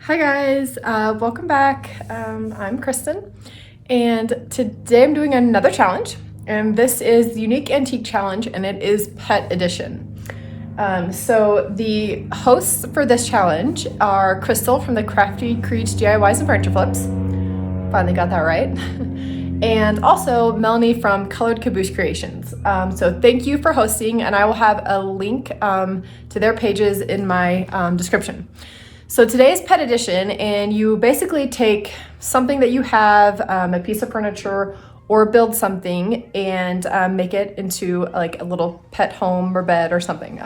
Hi guys, welcome back. I'm Kristen, and today I'm doing another challenge, and this is the Unique Antique Challenge, and it is Pet Edition. So the hosts for this challenge are Crystal from the Crafty Creech DIYs and Furniture Flips. Finally got that right. And also Melanie from Colored Caboose Creations. So thank you for hosting, and I will have a link to their pages in my description. So today is Pet Edition, and you basically take something that you have, a piece of furniture, or build something and make it into like a little pet home or bed or something.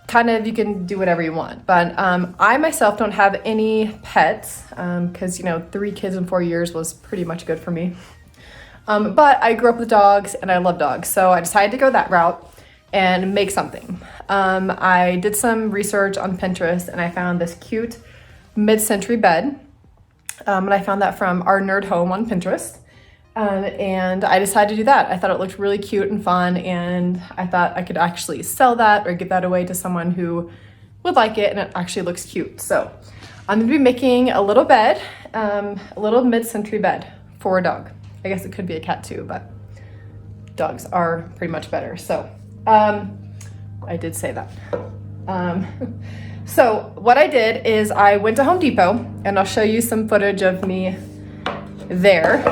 Kind of, you can do whatever you want, but I myself don't have any pets because 3 kids in 4 years was pretty much good for me. But I grew up with dogs and I love dogs, so I decided to go that route and make something. I did some research on Pinterest and I found this cute mid-century bed. And I found that from Our Nerd Home on Pinterest. And I decided to do that. I thought it looked really cute and fun, and I thought I could actually sell that or give that away to someone who would like it, and it actually looks cute. So I'm gonna be making a little bed, a little mid-century bed for a dog. I guess it could be a cat too, but dogs are pretty much better. So I did say that. So what I did is I went to Home Depot, and I'll show you some footage of me there.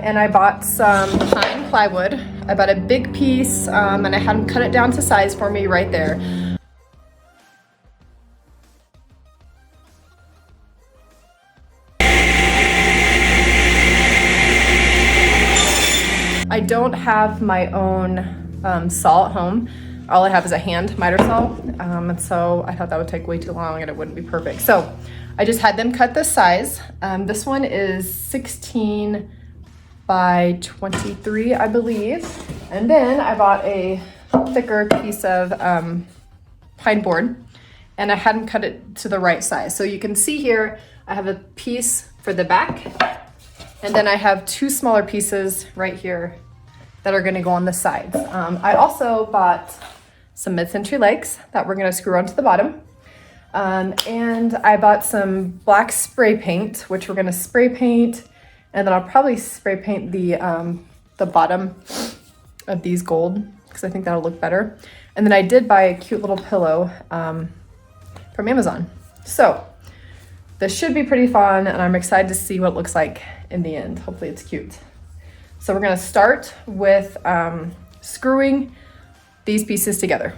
And I bought some pine plywood. I bought a big piece, and I had them cut it down to size for me right there. I don't have my own saw at home. All I have is a hand miter saw, and so I thought that would take way too long and it wouldn't be perfect. So I just had them cut this size. This one is 16 by 23, I believe. And then I bought a thicker piece of pine board, and I had them cut it to the right size. So you can see here, I have a piece for the back, and then I have 2 smaller pieces right here that are gonna go on the sides. I also bought some mid-century legs that we're gonna screw onto the bottom. And I bought some black spray paint, which we're gonna spray paint, and then I'll probably spray paint the bottom of these gold, because I think that'll look better. And then I did buy a cute little pillow from Amazon. So this should be pretty fun, and I'm excited to see what it looks like in the end. Hopefully it's cute. So we're gonna start with screwing these pieces together.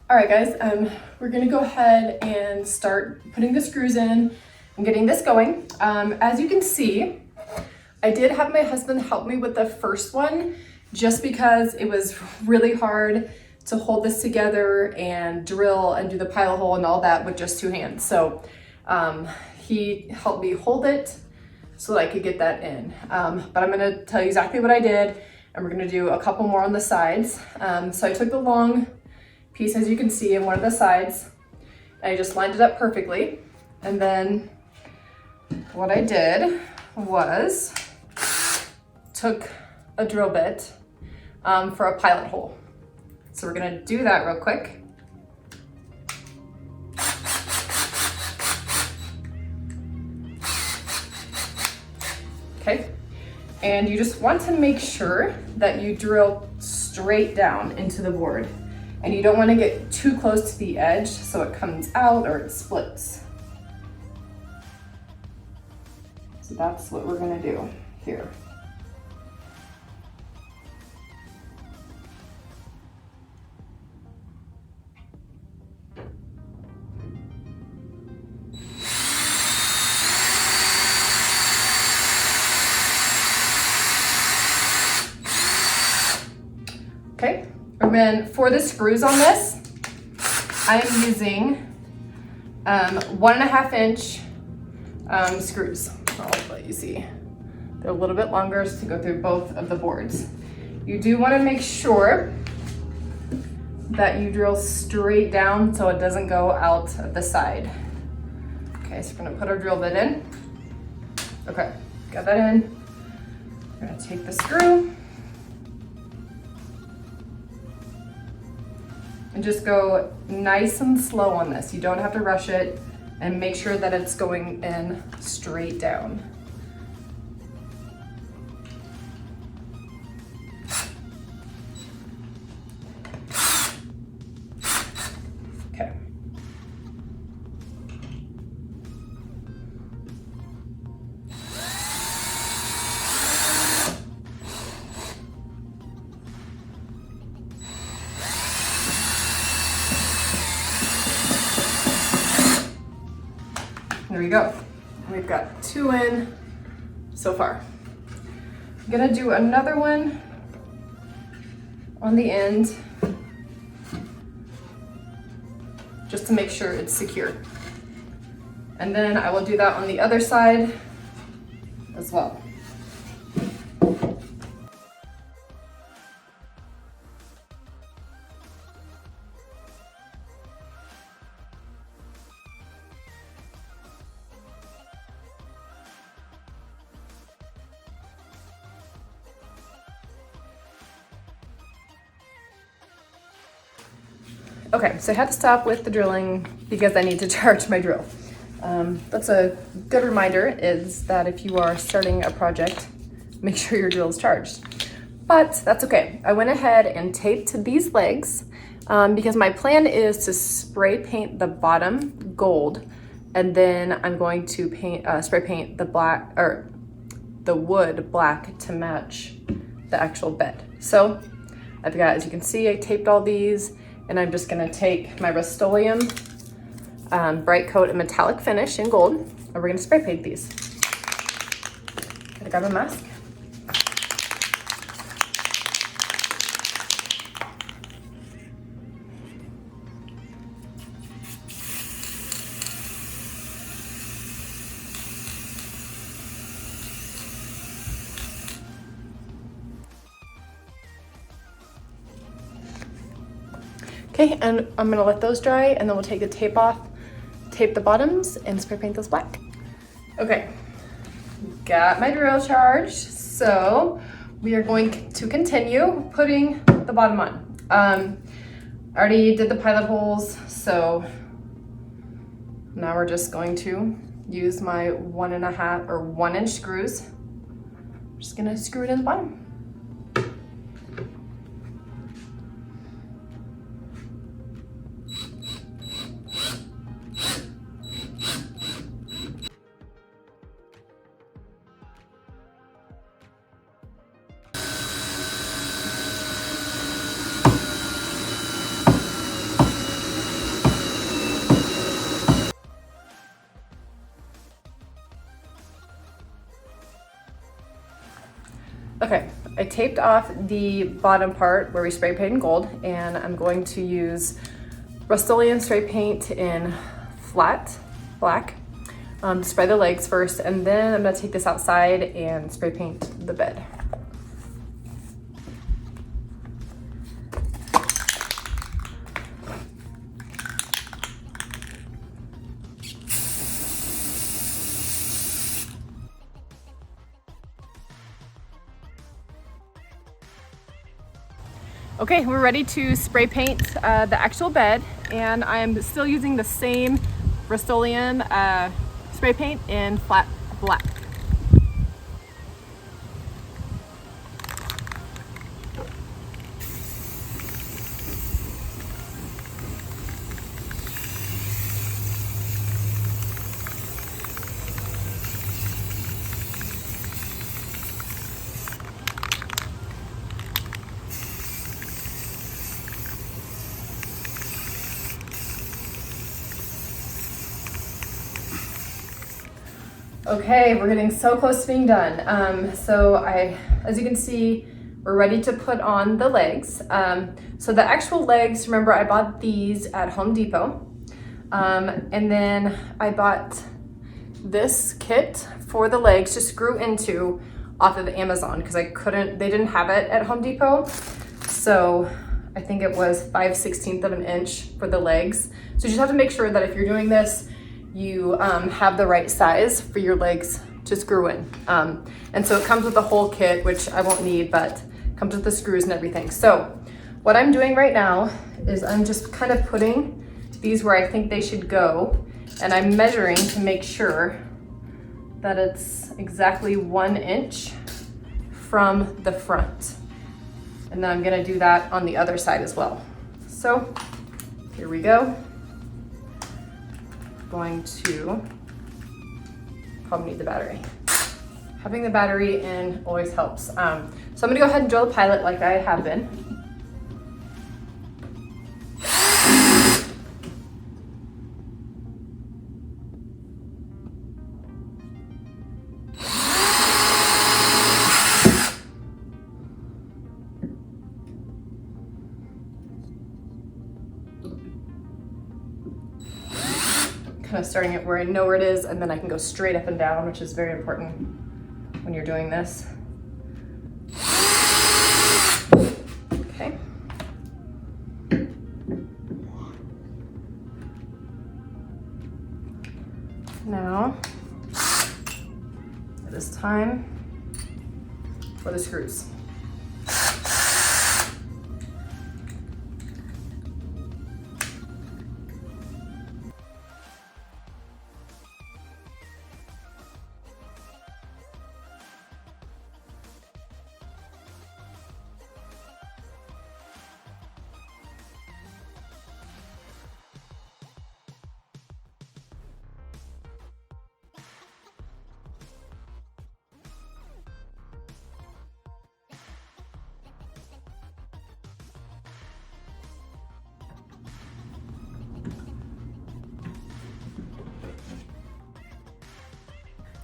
All right guys, we're gonna go ahead and start putting the screws in and getting this going. As you can see, I did have my husband help me with the first one just because it was really hard to hold this together and drill and do the pilot hole and all that with just 2 hands. So he helped me hold it so that I could get that in. But I'm gonna tell you exactly what I did, and we're gonna do a couple more on the sides. So I took the long piece, as you can see, in one of the sides, and I just lined it up perfectly. And then what I did was took a drill bit for a pilot hole. So we're gonna do that real quick. Okay, and you just want to make sure that you drill straight down into the board, and you don't want to get too close to the edge so it comes out or it splits. So that's what we're gonna do here. Okay, and then for the screws on this, I'm using 1.5 inch screws. I'll let you see. They're a little bit longer to go through both of the boards. You do want to make sure that you drill straight down so it doesn't go out of the side. Okay, so we're gonna put our drill bit in. Okay, got that in. We're gonna take the screw and just go nice and slow on this. You don't have to rush it. and make sure that it's going in straight down. Okay. There we go. We've got 2 in so far. I'm gonna do another one on the end just to make sure it's secure. And then I will do that on the other side as well. Okay, so I had to stop with the drilling because I need to charge my drill. That's a good reminder, is that if you are starting a project, make sure your drill is charged. But that's okay. I went ahead and taped these legs because my plan is to spray paint the bottom gold, and then I'm going to spray paint the black, or the wood black, to match the actual bed. So I've got, as you can see, I taped all these. And I'm just gonna take my Rust-Oleum Bright Coat and Metallic Finish in gold, and we're gonna spray paint these. Gotta grab a mask. Okay, and I'm gonna let those dry, and then we'll take the tape off, tape the bottoms, and spray paint those black. Okay, got my drill charged, so we are going to continue putting the bottom on. I already did the pilot holes, so now we're just going to use my 1.5 or 1 inch screws. I'm just gonna screw it in the bottom. Okay, I taped off the bottom part where we spray painted gold, and I'm going to use Rust-Oleum spray paint in flat black to spray the legs first, and then I'm gonna take this outside and spray paint the bed. Okay, we're ready to spray paint the actual bed, and I'm still using the same Rust-Oleum spray paint in flat black. Okay, we're getting so close to being done. As you can see, we're ready to put on the legs. So the actual legs, remember, I bought these at Home Depot. And then I bought this kit for the legs to screw into off of Amazon because they didn't have it at Home Depot. So I think it was 5/16 of an inch for the legs. So you just have to make sure that if you're doing this, you have the right size for your legs to screw in. And so it comes with the whole kit, which I won't need, but comes with the screws and everything. So what I'm doing right now is I'm just kind of putting these where I think they should go. And I'm measuring to make sure that it's exactly 1 inch from the front. And then I'm gonna do that on the other side as well. So here we go. Going to probably need the battery. Having the battery in always helps. So I'm gonna go ahead and drill the pilot like I have been. Kind of starting it where I know where it is, and then I can go straight up and down, which is very important when you're doing this. Okay. Now, it is time for the screws.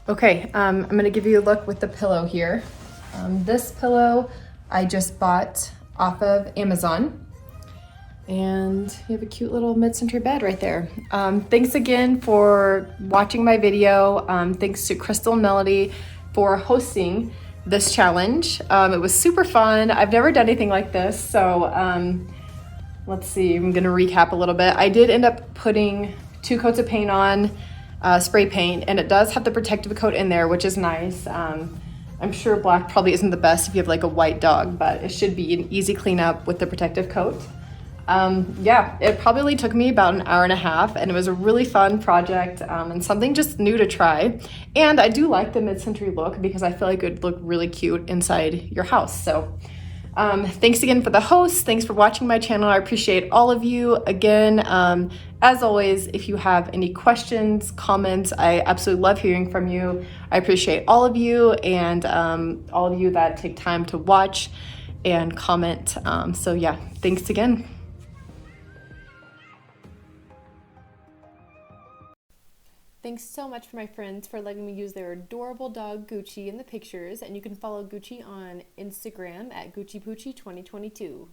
Okay, I'm gonna give you a look with the pillow here. This pillow I just bought off of Amazon, and you have a cute little mid-century bed right there. Thanks again for watching my video. Thanks to Crystal and Melody for hosting this challenge. It was super fun. I've never done anything like this, so let's see, I'm gonna recap a little bit. I did end up putting 2 coats of paint on, spray paint, and it does have the protective coat in there, which is nice. I'm sure black probably isn't the best if you have like a white dog, but it should be an easy cleanup with the protective coat. Yeah, it probably took me about an hour and a half, and it was a really fun project, and something just new to try. And I do like the mid-century look because I feel like it would look really cute inside your house. So thanks again for the host. Thanks for watching my channel. I appreciate all of you. Again, as always, if you have any questions, comments, I absolutely love hearing from you. I appreciate all of you, and all of you that take time to watch and comment. So yeah, thanks again. Thanks so much for my friends for letting me use their adorable dog Gucci in the pictures, and you can follow Gucci on Instagram at GucciPoochie2022.